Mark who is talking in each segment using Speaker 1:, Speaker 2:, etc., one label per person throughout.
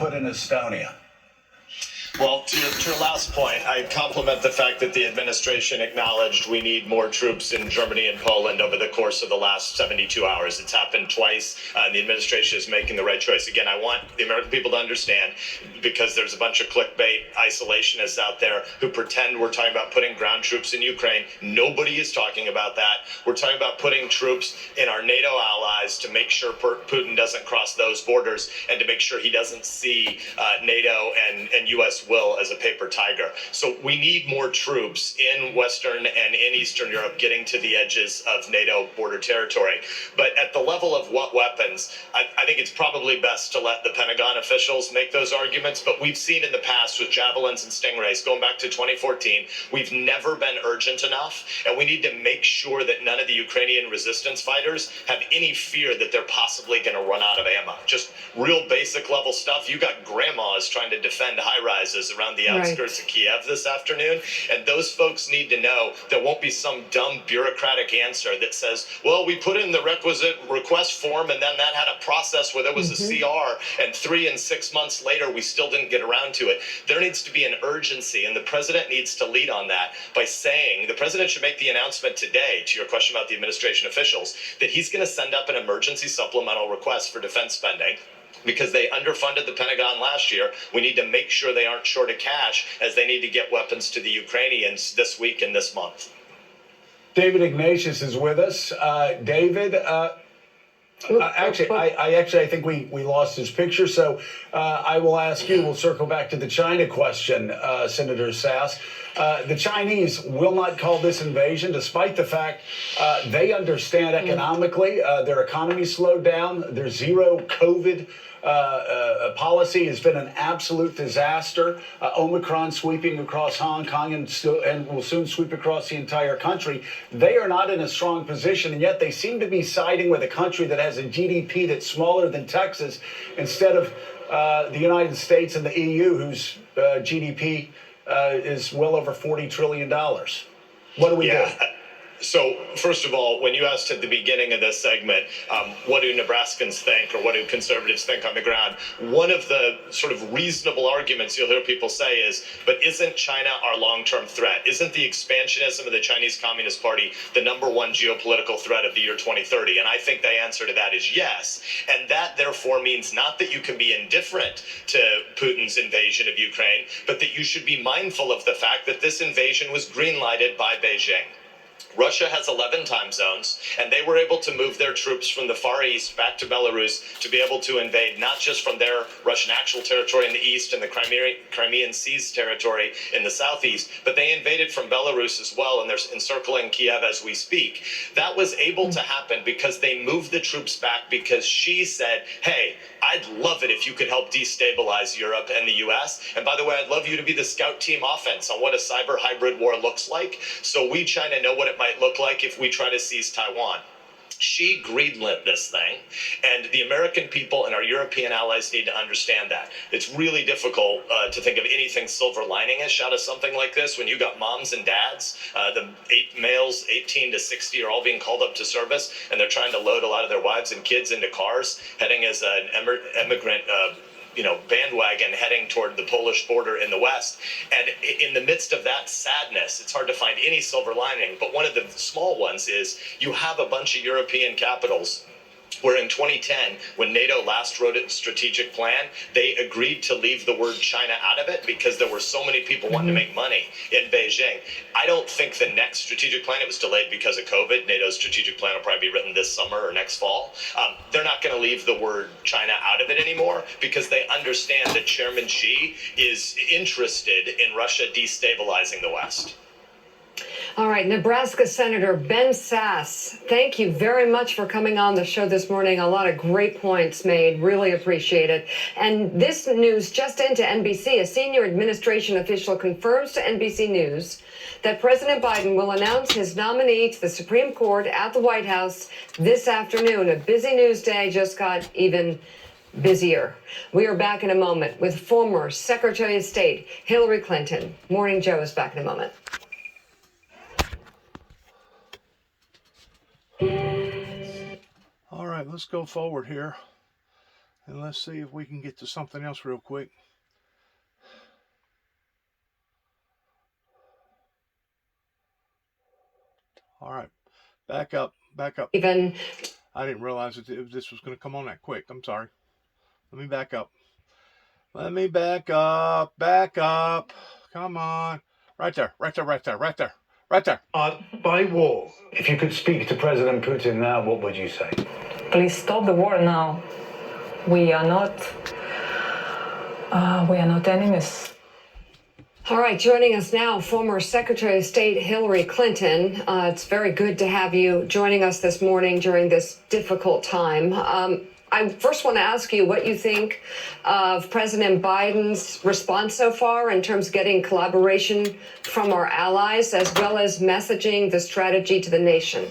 Speaker 1: put in Estonia?
Speaker 2: Well, to your last point, I compliment the fact that the administration acknowledged we need more troops in Germany and Poland over the course of the last 72 hours. It's happened twice, and the administration is making the right choice. Again, I want the American people to understand, because there's a bunch of clickbait isolationists out there who pretend we're talking about putting ground troops in Ukraine. Nobody is talking about that. We're talking about putting troops in our NATO allies to make sure Putin doesn't cross those borders and to make sure he doesn't see NATO and U.S. will as a paper tiger. So we need more troops in Western and in Eastern Europe getting to the edges of NATO border territory. But at the level of what weapons, I think it's probably best to let the Pentagon officials make those arguments. But we've seen in the past with Javelins and Stingrays, going back to 2014, we've never been urgent enough. And we need to make sure that none of the Ukrainian resistance fighters have any fear that they're possibly going to run out of ammo. Just real basic level stuff. You got grandmas trying to defend high-rises around the outskirts of Kiev this afternoon. And those folks need to know there won't be some dumb bureaucratic answer that says, well, we put in the requisite request form and then that had a process where there was a CR and 3 and 6 months later we still didn't get around to it. There needs to be an urgency, and the president needs to lead on that by saying the president should make the announcement today, to your question about the administration officials, that he's going to send up an emergency supplemental request for defense spending. Because they underfunded the Pentagon last year, we need to make sure they aren't short of cash as they need to get weapons to the Ukrainians this week and this month.
Speaker 1: David Ignatius is with us. David, I think we lost his picture, so I will ask you. We'll circle back to the China question, Senator Sass. The Chinese will not call this invasion, despite the fact they understand economically their economy slowed down. Their zero COVID policy has been an absolute disaster. Omicron sweeping across Hong Kong and will soon sweep across the entire country. They are not in a strong position, and yet they seem to be siding with a country that has a GDP that's smaller than Texas instead of the United States and the EU, whose GDP is well over $40 trillion. What do we do?
Speaker 2: So, first of all, when you asked at the beginning of this segment, what do Nebraskans think or what do conservatives think on the ground, one of the sort of reasonable arguments you'll hear people say is, but isn't China our long-term threat? Isn't the expansionism of the Chinese Communist Party the number one geopolitical threat of the year 2030? And I think the answer to that is yes. And that, therefore, means not that you can be indifferent to Putin's invasion of Ukraine, but that you should be mindful of the fact that this invasion was green-lighted by Beijing. Russia has 11 time zones, and they were able to move their troops from the Far East back to Belarus to be able to invade not just from their Russian actual territory in the east and the Crimean Seas territory in the southeast, but they invaded from Belarus as well, and they're encircling Kiev as we speak. That was able to happen because they moved the troops back because Xi said, hey, I'd love it if you could help destabilize Europe and the U.S. And by the way, I'd love you to be the scout team offense on what a cyber hybrid war looks like. So we, China, know what it might look like if we try to seize Taiwan. Xi greenlit this thing, and the American people and our European allies need to understand that. It's really difficult to think of anything silver lining-ish out of something like this when you got moms and dads, the 8 males 18 to 60 are all being called up to service, and they're trying to load a lot of their wives and kids into cars, heading as an immigrant bandwagon heading toward the Polish border in the West. And in the midst of that sadness, it's hard to find any silver lining. But one of the small ones is you have a bunch of European capitals where in 2010, when NATO last wrote its strategic plan, they agreed to leave the word China out of it because there were so many people wanting to make money in Beijing. I don't think the next strategic plan, it was delayed because of COVID. NATO's strategic plan will probably be written this summer or next fall. They're not going to leave the word China out of it anymore because they understand that Chairman Xi is interested in Russia destabilizing the West.
Speaker 3: All right, Nebraska Senator Ben Sasse, thank you very much for coming on the show this morning. A lot of great points made. Really appreciate it. And this news just into NBC. A senior administration official confirms to NBC News that President Biden will announce his nominee to the Supreme Court at the White House this afternoon. A busy news day just got even busier. We are back in a moment with former Secretary of State Hillary Clinton. Morning Joe is back in a moment.
Speaker 4: All right, let's go forward here And let's see if we can get to something else real quick. All right, back up.
Speaker 3: Even
Speaker 4: I didn't realize this was going to come on that quick. I'm sorry. Let me back up. Back up. Come on. Right there.
Speaker 1: By war, if you could speak to President Putin now, what would you say?
Speaker 5: Please stop the war now. We are not enemies.
Speaker 3: all right, joining us now, former Secretary of State Hillary Clinton. It's very good to have you joining us this morning during this difficult time. I first want to ask you what you think of President Biden's response so far in terms of getting collaboration from our allies, as well as messaging the strategy to the nation.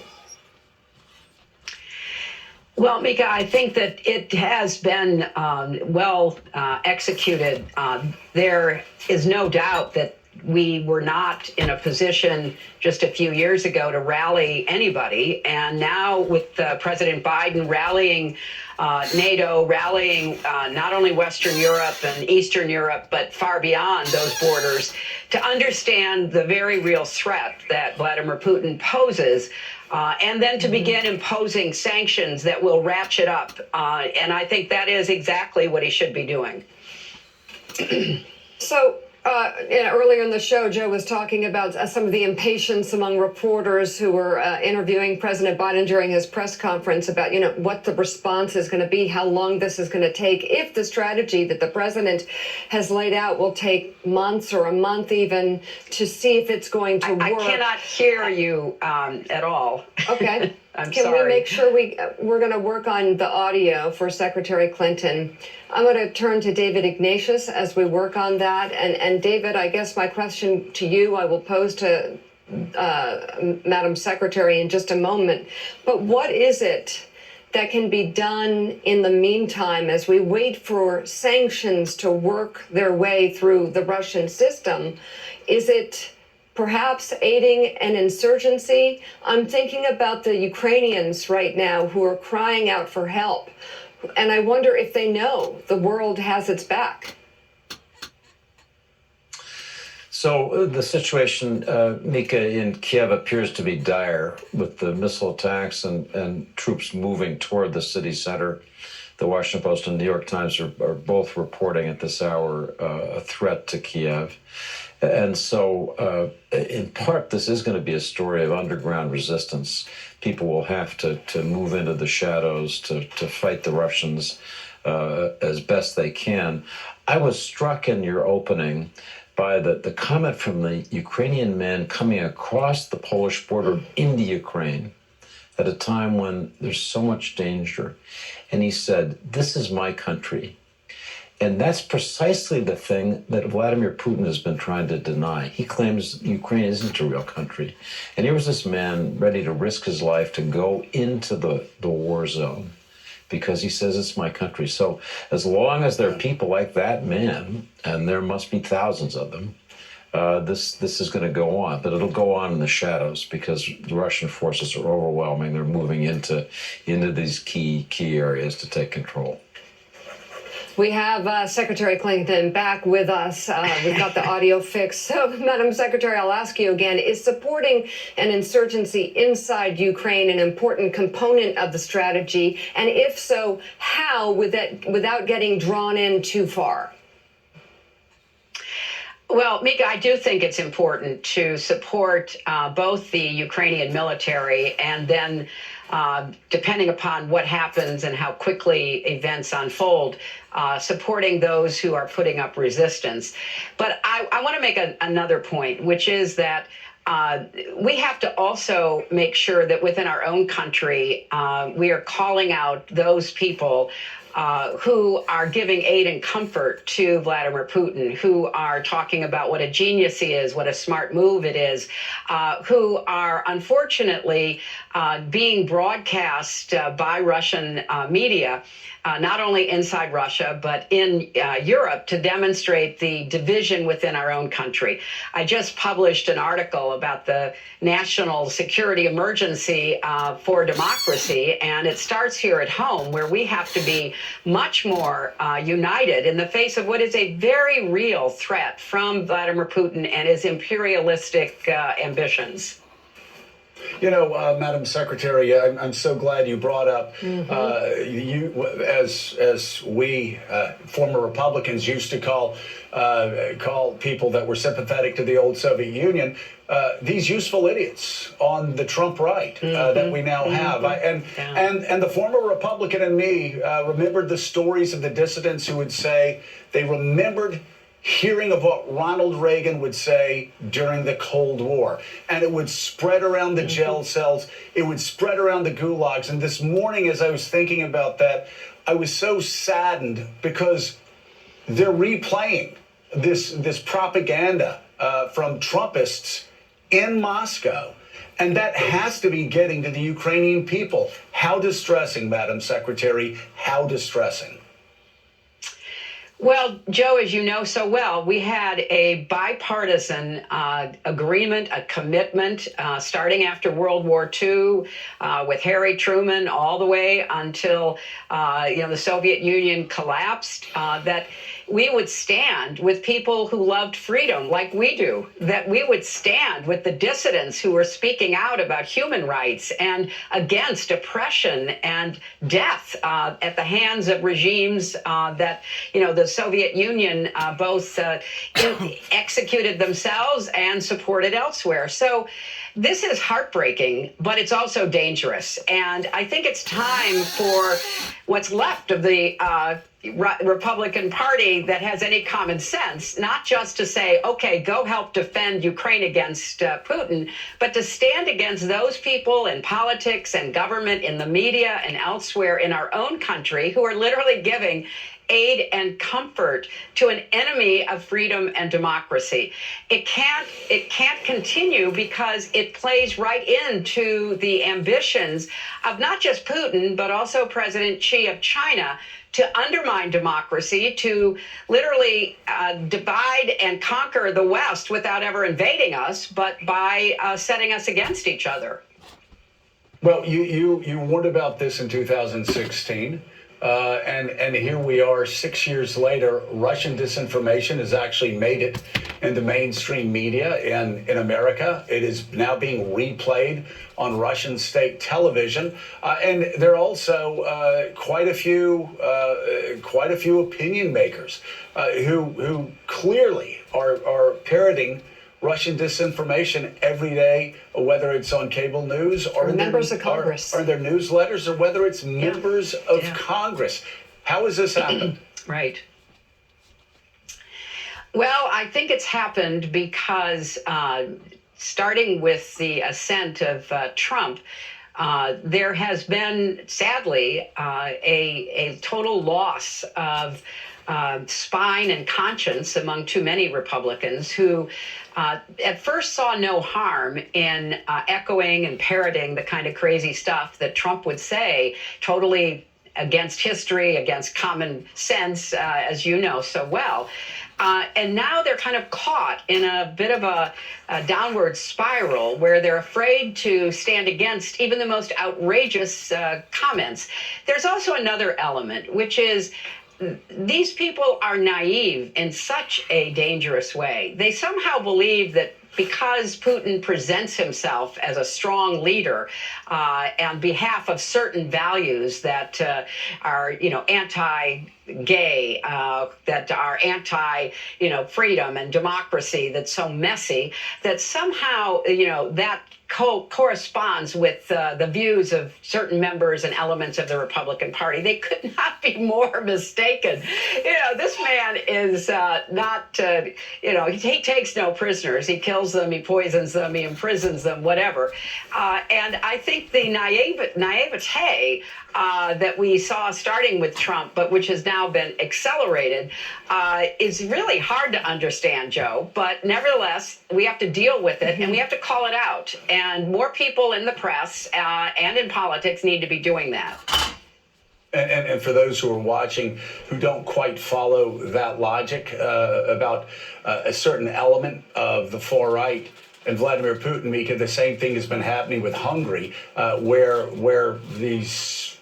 Speaker 6: Well, Mika, I think that it has been well executed. There is no doubt that we were not in a position just a few years ago to rally anybody. And now with President Biden rallying NATO, rallying not only Western Europe and Eastern Europe, but far beyond those borders, to understand the very real threat that Vladimir Putin poses, and then to begin imposing sanctions that will ratchet up. And I think that is exactly what he should be doing.
Speaker 3: So, earlier in the show, Joe was talking about some of the impatience among reporters who were interviewing President Biden during his press conference about, what the response is going to be, how long this is going to take, if the strategy that the president has laid out will take months or a month even to see if it's going to work.
Speaker 6: I cannot hear you at all.
Speaker 3: Okay.
Speaker 6: I'm
Speaker 3: Can
Speaker 6: sorry.
Speaker 3: we make sure we're going to work on the audio for Secretary Clinton? I'm going to turn to David Ignatius as we work on that. And David, I guess my question to you, I will pose to Madam Secretary in just a moment. But what is it that can be done in the meantime as we wait for sanctions to work their way through the Russian system? Is it perhaps aiding an insurgency? I'm thinking about the Ukrainians right now who are crying out for help. And I wonder if they know the world has its back.
Speaker 7: So the situation, Mika, in Kiev appears to be dire with the missile attacks and troops moving toward the city center. The Washington Post and New York Times are both reporting at this hour a threat to Kiev. And so, in part, this is going to be a story of underground resistance. People will have to move into the shadows to fight the Russians as best they can. I was struck in your opening by the comment from the Ukrainian man coming across the Polish border into Ukraine at a time when there's so much danger. And he said, "This is my country." And that's precisely the thing that Vladimir Putin has been trying to deny. He claims Ukraine isn't a real country. And here was this man ready to risk his life to go into the war zone because he says it's my country. So as long as there are people like that man, and there must be thousands of them, this is going to go on. But it'll go on in the shadows because the Russian forces are overwhelming. They're moving into these key areas to take control.
Speaker 3: We have Secretary Clinton back with us. We've got the audio fixed. So, Madam Secretary, I'll ask you again, is supporting an insurgency inside Ukraine an important component of the strategy? And if so, how, without getting drawn in too far?
Speaker 6: Well, Mika, I do think it's important to support both the Ukrainian military and then, depending upon what happens and how quickly events unfold, supporting those who are putting up resistance. But I want to make another point, which is that we have to also make sure that within our own country, we are calling out those people who are giving aid and comfort to Vladimir Putin, who are talking about what a genius he is, what a smart move it is, who are unfortunately being broadcast by Russian media, not only inside Russia, but in Europe, to demonstrate the division within our own country. I just published an article about the national security emergency for democracy, and it starts here at home, where we have to be much more united in the face of what is a very real threat from Vladimir Putin and his imperialistic ambitions.
Speaker 1: You know, Madam Secretary, I'm so glad you brought up you as we former Republicans used to call people that were sympathetic to the old Soviet Union, these useful idiots on the Trump right that we now have. And the former Republican in me remembered the stories of the dissidents who would say they remembered hearing of what Ronald Reagan would say during the Cold War. And it would spread around the jail cells. It would spread around the gulags. And this morning, as I was thinking about that, I was so saddened because they're replaying this propaganda from Trumpists in Moscow. And that has to be getting to the Ukrainian people. How distressing, Madam Secretary, how distressing.
Speaker 6: Well, Joe, as you know so well, we had a bipartisan agreement, a commitment starting after World War II with Harry Truman all the way until the Soviet Union collapsed, that we would stand with people who loved freedom like we do, that we would stand with the dissidents who were speaking out about human rights and against oppression and death at the hands of regimes that, the Soviet Union both executed themselves and supported elsewhere. So this is heartbreaking, but it's also dangerous. And I think it's time for what's left of the Republican Party that has any common sense, not just to say, okay, go help defend Ukraine against Putin, but to stand against those people in politics and government, in the media and elsewhere in our own country who are literally giving aid and comfort to an enemy of freedom and democracy. It can't continue because it plays right into the ambitions of not just Putin, but also President Xi of China to undermine democracy, to literally divide and conquer the West without ever invading us, but by setting us against each other.
Speaker 1: Well, you warned about this in 2016. And here we are 6 years later. Russian disinformation has actually made it into mainstream media in America. It is now being replayed on Russian state television. And there are also quite a few opinion makers who clearly are parroting Russian disinformation every day, whether it's on cable news or
Speaker 3: members of Congress,
Speaker 1: or their newsletters, or whether it's members of Congress. How has this happened?
Speaker 6: Right. Well, I think it's happened because starting with the ascent of Trump, there has been, sadly, a total loss of spine and conscience among too many Republicans who at first saw no harm in echoing and parroting the kind of crazy stuff that Trump would say, totally against history, against common sense, as you know so well. And now they're kind of caught in a bit of a downward spiral where they're afraid to stand against even the most outrageous comments. There's also another element, which is these people are naive in such a dangerous way. They somehow believe that because Putin presents himself as a strong leader on behalf of certain values that are, anti-gay, that are anti, freedom and democracy, that's so messy, that somehow, that corresponds with the views of certain members and elements of the Republican Party. They could not be more mistaken. This man is not, he takes no prisoners. He kills them, he poisons them, he imprisons them, whatever. And I think the naivete that we saw starting with Trump, but which has now been accelerated, is really hard to understand, Joe. But nevertheless, we have to deal with it and we have to call it out. And more people in the press and in politics need to be doing that.
Speaker 1: And for those who are watching who don't quite follow that logic about a certain element of the far right and Vladimir Putin, Mika, the same thing has been happening with Hungary, where these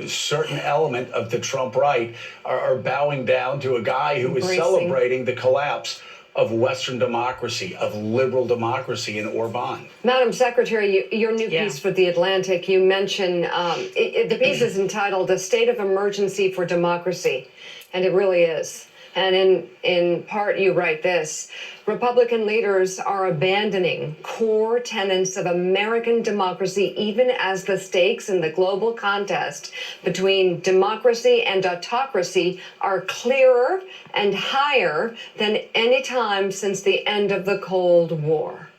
Speaker 1: certain element of the Trump right are bowing down to a guy who is celebrating the collapse of Western democracy, of liberal democracy in Orban.
Speaker 3: Madam Secretary, your new piece for The Atlantic, you mentioned the piece is entitled "A State of Emergency for Democracy," and it really is. And in part, you write this: Republican leaders are abandoning core tenets of American democracy, even as the stakes in the global contest between democracy and autocracy are clearer and higher than any time since the end of the Cold War.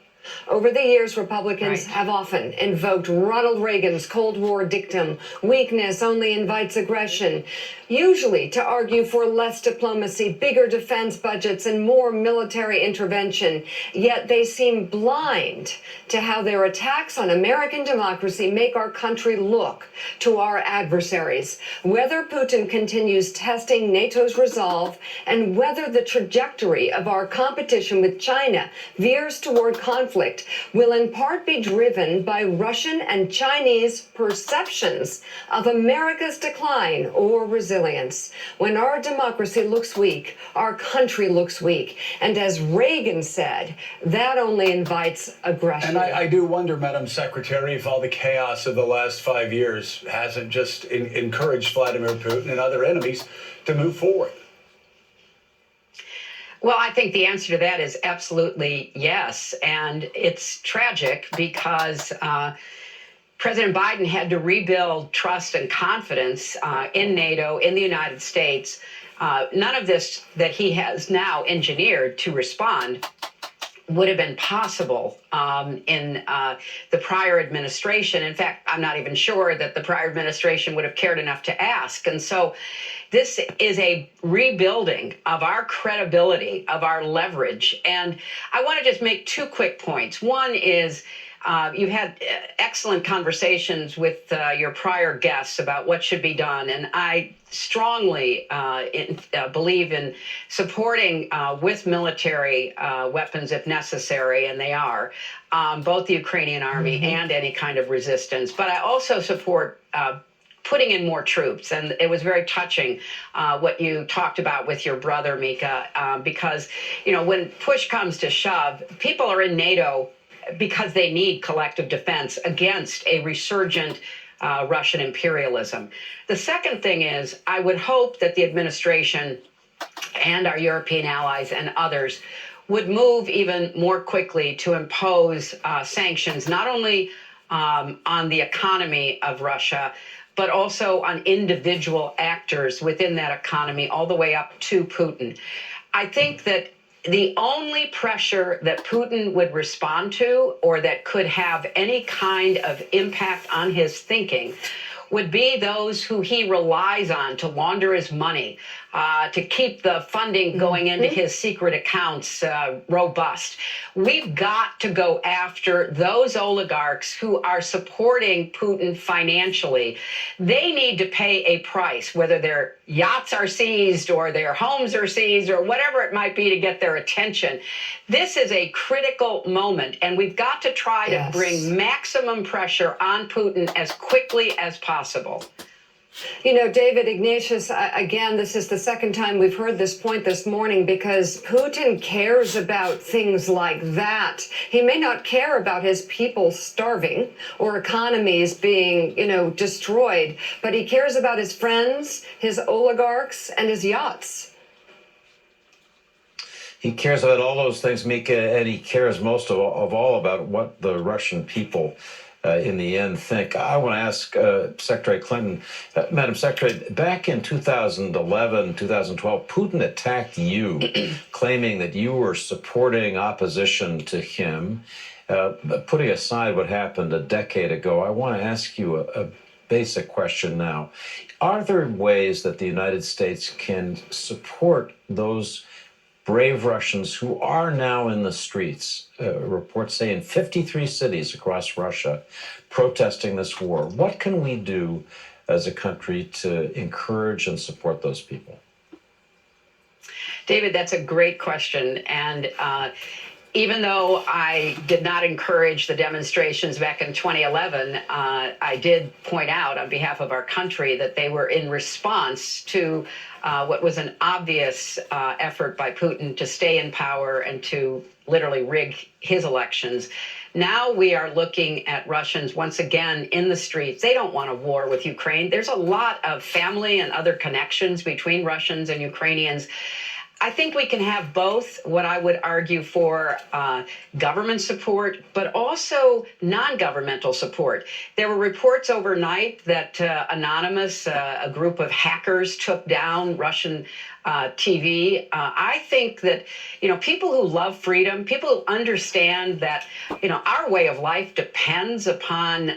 Speaker 3: Over the years, Republicans have often invoked Ronald Reagan's Cold War dictum, weakness only invites aggression, usually to argue for less diplomacy, bigger defense budgets, and more military intervention. Yet they seem blind to how their attacks on American democracy make our country look to our adversaries. Whether Putin continues testing NATO's resolve and whether the trajectory of our competition with China veers toward conflict will in part be driven by Russian and Chinese perceptions of America's decline or resilience. When our democracy looks weak, our country looks weak. And as Reagan said, that only invites aggression.
Speaker 1: And I do wonder, Madam Secretary, if all the chaos of the last 5 years hasn't just encouraged Vladimir Putin and other enemies to move forward.
Speaker 6: Well, I think the answer to that is absolutely yes. And it's tragic because President Biden had to rebuild trust and confidence in NATO, in the United States. None of this that he has now engineered to respond would have been possible in the prior administration. In fact, I'm not even sure that the prior administration would have cared enough to ask. And so this is a rebuilding of our credibility, of our leverage. And I want to just make two quick points. One is you've had excellent conversations with your prior guests about what should be done. And I strongly believe in supporting with military weapons if necessary, and they are, both the Ukrainian army and any kind of resistance. But I also support putting in more troops. And it was very touching what you talked about with your brother, Mika, because, you know, when push comes to shove, people are in NATO because they need collective defense against a resurgent Russian imperialism. The second thing is, I would hope that the administration and our European allies and others would move even more quickly to impose sanctions, not only on the economy of Russia, but also on individual actors within that economy, all the way up to Putin. I think that the only pressure that Putin would respond to, or that could have any kind of impact on his thinking, would be those who he relies on to launder his money, to keep the funding going into his secret accounts robust. We've got to go after those oligarchs who are supporting Putin financially. They need to pay a price, whether their yachts are seized or their homes are seized or whatever it might be to get their attention. This is a critical moment, and we've got to try to bring maximum pressure on Putin as quickly as possible.
Speaker 3: You know, David Ignatius, again, this is the second time we've heard this point this morning, because Putin cares about things like that. He may not care about his people starving or economies being, you know, destroyed, but he cares about his friends, his oligarchs, and his yachts.
Speaker 7: He cares about all those things, Mika, and he cares most of all about what the Russian people in the end think. I want to ask Secretary Clinton, Madam Secretary, back in 2011, 2012, Putin attacked you, claiming that you were supporting opposition to him. Putting aside what happened a decade ago, I want to ask you a basic question now. Are there ways that the United States can support those brave Russians who are now in the streets, reports say in 53 cities across Russia, protesting this war? What can we do as a country to encourage and support those people?
Speaker 6: David, that's a great question. And even though I did not encourage the demonstrations back in 2011, I did point out on behalf of our country that they were in response to what was an obvious effort by Putin to stay in power and to literally rig his elections. Now we are looking at Russians once again in the streets. They don't want a war with Ukraine. There's a lot of family and other connections between Russians and Ukrainians. I think we can have both, what I would argue for government support, but also non-governmental support. There were reports overnight that Anonymous, a group of hackers, took down Russian TV. I think that, people who love freedom, people who understand that, our way of life depends upon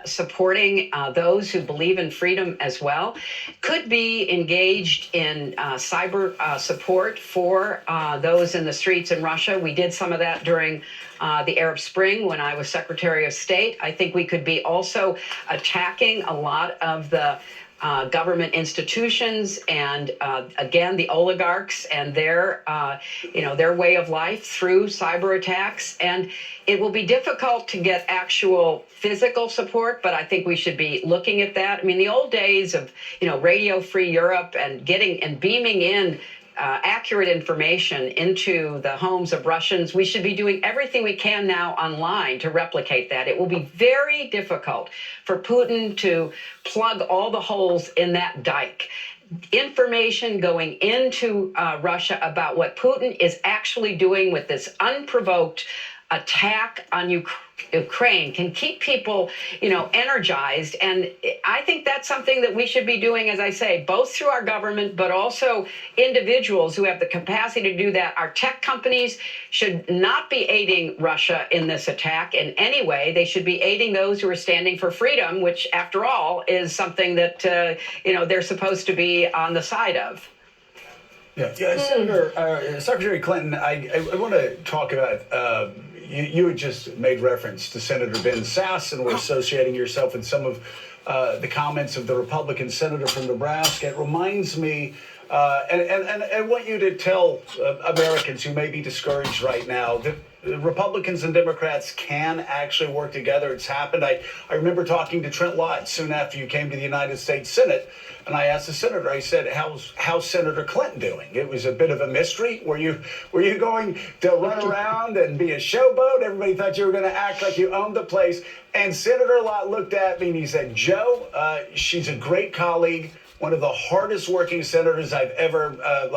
Speaker 6: supporting those who believe in freedom as well, could be engaged in cyber support for those in the streets in Russia. We did some of that during the Arab Spring when I was Secretary of State. I think we could be also attacking a lot of the government institutions and again the oligarchs and their way of life through cyber attacks. And it will be difficult to get actual physical support, but I think we should be looking at that. I mean, the old days of Radio Free Europe and getting and beaming in accurate information into the homes of Russians. We should be doing everything we can now online to replicate that. It will be very difficult for Putin to plug all the holes in that dike. Information going into Russia about what Putin is actually doing with this unprovoked attack on Ukraine can keep people, energized. And I think that's something that we should be doing, as I say, both through our government, but also individuals who have the capacity to do that. Our tech companies should not be aiding Russia in this attack in any way. They should be aiding those who are standing for freedom, which, after all, is something that, they're supposed to be on the side of.
Speaker 1: Yeah, Senator, Secretary Clinton, I want to talk about, you had just made reference to Senator Ben Sasse and were associating yourself with some of the comments of the Republican senator from Nebraska. It reminds me, and I want you to tell Americans who may be discouraged right now that Republicans and Democrats can actually work together. It's happened. I remember talking to Trent Lott soon after you came to the United States Senate, and I asked the senator, I said, how's Senator Clinton doing? It was a bit of a mystery. Were you going to run around and be a showboat? Everybody thought you were going to act like you owned the place. And Senator Lott looked at me and he said, Joe, she's a great colleague, one of the hardest working senators I've ever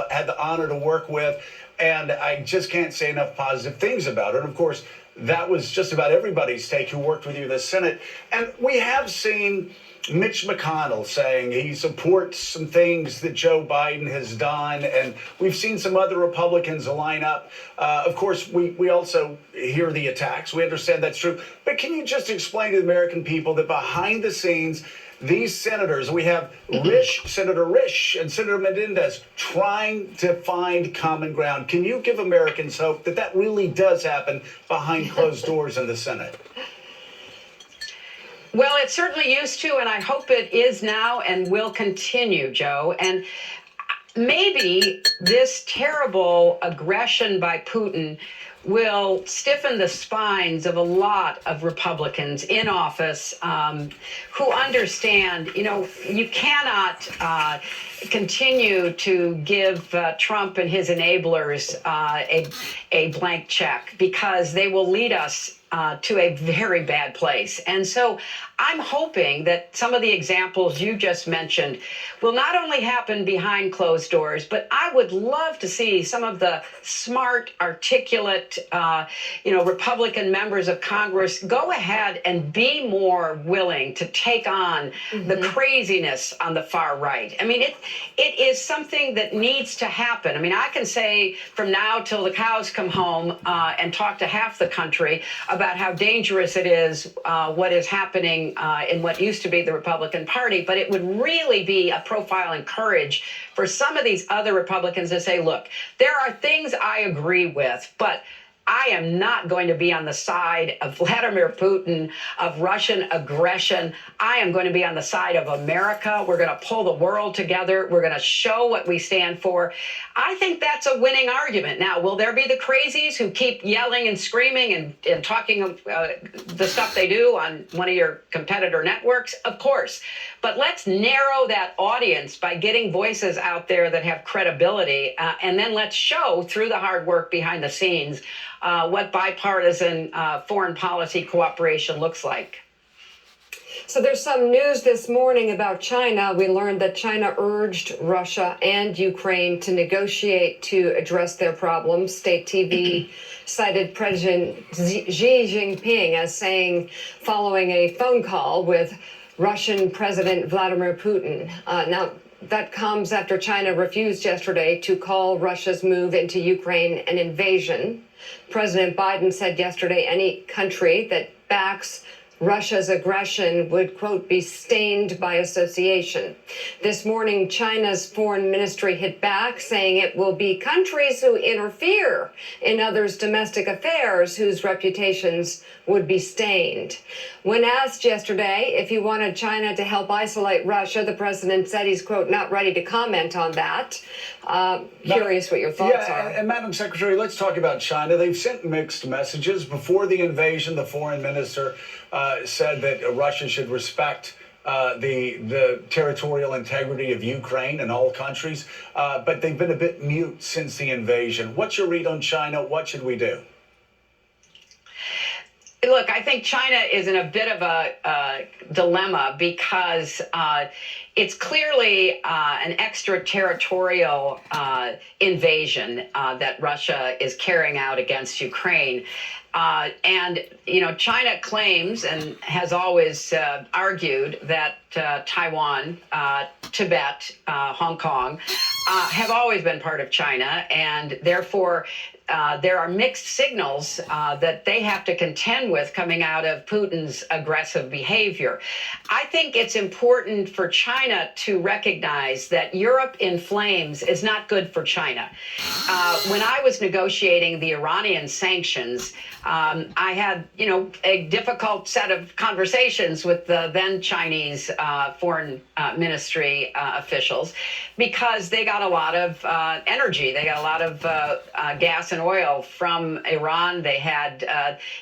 Speaker 1: had the honor to work with. And I just can't say enough positive things about her. And of course, that was just about everybody's take who worked with you in the Senate. And we have seen Mitch McConnell saying he supports some things that Joe Biden has done. And we've seen some other Republicans line up. Of course, we also hear the attacks. We understand that's true. But can you just explain to the American people that behind the scenes, these senators, we have Senator Risch and Senator Menendez trying to find common ground. Can you give Americans hope that that really does happen behind closed doors in the Senate?
Speaker 6: Well, it certainly used to, and I hope it is now and will continue, Joe. And maybe this terrible aggression by Putin will stiffen the spines of a lot of Republicans in office who understand, you cannot continue to give Trump and his enablers a blank check, because they will lead us to a very bad place. And so I'm hoping that some of the examples you just mentioned will not only happen behind closed doors, but I would love to see some of the smart, articulate, Republican members of Congress go ahead and be more willing to take on the craziness on the far right. I mean, it is something that needs to happen. I mean, I can say from now till the cows come home and talk to half the country about how dangerous it is, what is happening in what used to be the Republican Party. But it would really be a profile in courage for some of these other Republicans to say, look, there are things I agree with, but I am not going to be on the side of Vladimir Putin, of Russian aggression. I am going to be on the side of America. We're going to pull the world together. We're going to show what we stand for. I think that's a winning argument. Now, will there be the crazies who keep yelling and screaming and talking the stuff they do on one of your competitor networks? Of course. But let's narrow that audience by getting voices out there that have credibility. And then let's show through the hard work behind the scenes what bipartisan foreign policy cooperation looks like.
Speaker 3: So there's some news this morning about China. We learned that China urged Russia and Ukraine to negotiate to address their problems. State TV cited President Xi Jinping as saying, following a phone call with Russian President Vladimir Putin. Now, that comes after China refused yesterday to call Russia's move into Ukraine an invasion. President Biden said yesterday any country that backs Russia's aggression would, quote, be stained by association. This morning, China's foreign ministry hit back, saying it will be countries who interfere in others' domestic affairs whose reputations would be stained. When asked yesterday if he wanted China to help isolate Russia, the president said he's, quote, not ready to comment on that. Curious what your thoughts are.
Speaker 1: And Madam Secretary, let's talk about China. They've sent mixed messages. Before the invasion, the foreign minister said that Russia should respect the territorial integrity of Ukraine and all countries, but they've been a bit mute since the invasion. What's your read on China? What should we do?
Speaker 6: Look, I think China is in a bit of a dilemma because it's clearly an extraterritorial invasion that Russia is carrying out against Ukraine. And, you know, China claims and has always argued that Taiwan, Tibet, Hong Kong have always been part of China, and therefore there are mixed signals that they have to contend with coming out of Putin's aggressive behavior. I think it's important for China to recognize that Europe in flames is not good for China. When I was negotiating the Iranian sanctions, I had, you know, a difficult set of conversations with the then Chinese foreign ministry officials because they got a lot of energy. They got a lot of gas and oil from Iran. They had,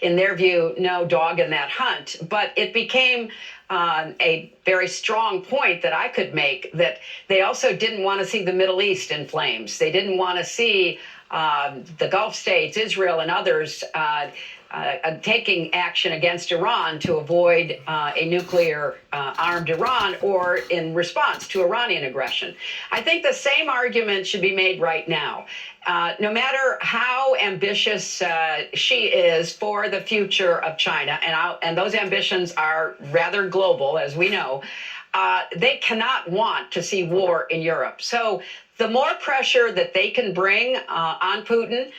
Speaker 6: in their view, no dog in that hunt. But it became a very strong point that I could make that they also didn't want to see the Middle East in flames. They didn't want to see the Gulf states, Israel and others taking action against Iran to avoid a nuclear armed Iran or in response to Iranian aggression. I think the same argument should be made right now. No matter how ambitious she is for the future of China, and those ambitions are rather global, as we know, they cannot want to see war in Europe. So the more pressure that they can bring on Putin,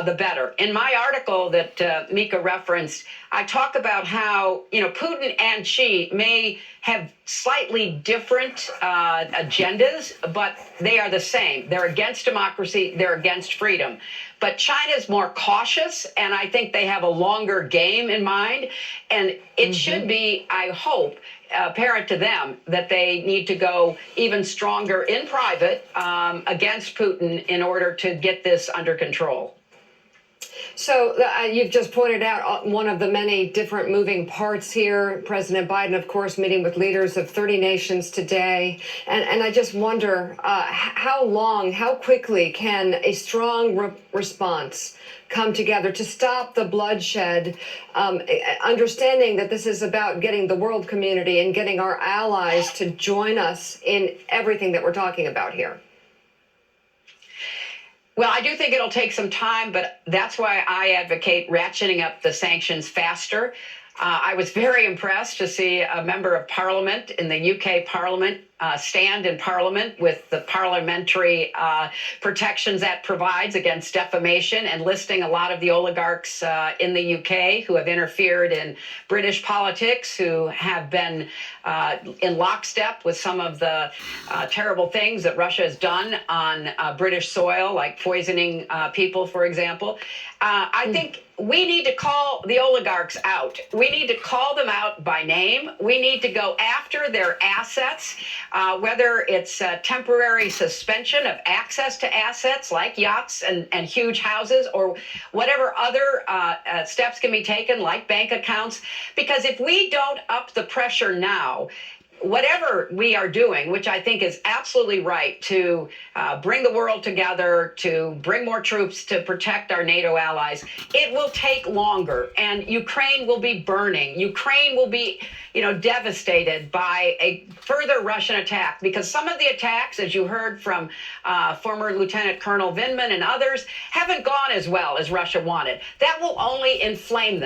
Speaker 6: the better. In my article that Mika referenced, I talk about how, you know, Putin and Xi may have slightly different agendas, but they are the same. They're against democracy. They're against freedom. But China's more cautious, and I think they have a longer game in mind. And it should be, I hope, apparent to them that they need to go even stronger in private against Putin in order to get this under control.
Speaker 3: So you've just pointed out one of the many different moving parts here. President Biden, of course, meeting with leaders of 30 nations today. And I just wonder how quickly can a strong response come together to stop the bloodshed, understanding that this is about getting the world community and getting our allies to join us in everything that we're talking about here?
Speaker 6: Well, I do think it'll take some time, but that's why I advocate ratcheting up the sanctions faster. I was very impressed to see a member of parliament in the UK Parliament stand in Parliament with the parliamentary protections that provides against defamation, and listing a lot of the oligarchs in the UK who have interfered in British politics, who have been in lockstep with some of the terrible things that Russia has done on British soil, like poisoning people, for example. I think we need to call the oligarchs out. We need to call them out by name. We need to go after their assets, whether it's a temporary suspension of access to assets like yachts and huge houses, or whatever other steps can be taken, like bank accounts. Because if we don't up the pressure now, whatever we are doing, which I think is absolutely right, to bring the world together, to bring more troops to protect our NATO allies, it will take longer, and Ukraine will be burning. Ukraine will be, devastated by a further Russian attack, because some of the attacks, as you heard from former Lieutenant Colonel Vindman and others, haven't gone as well as Russia wanted. That will only inflame them.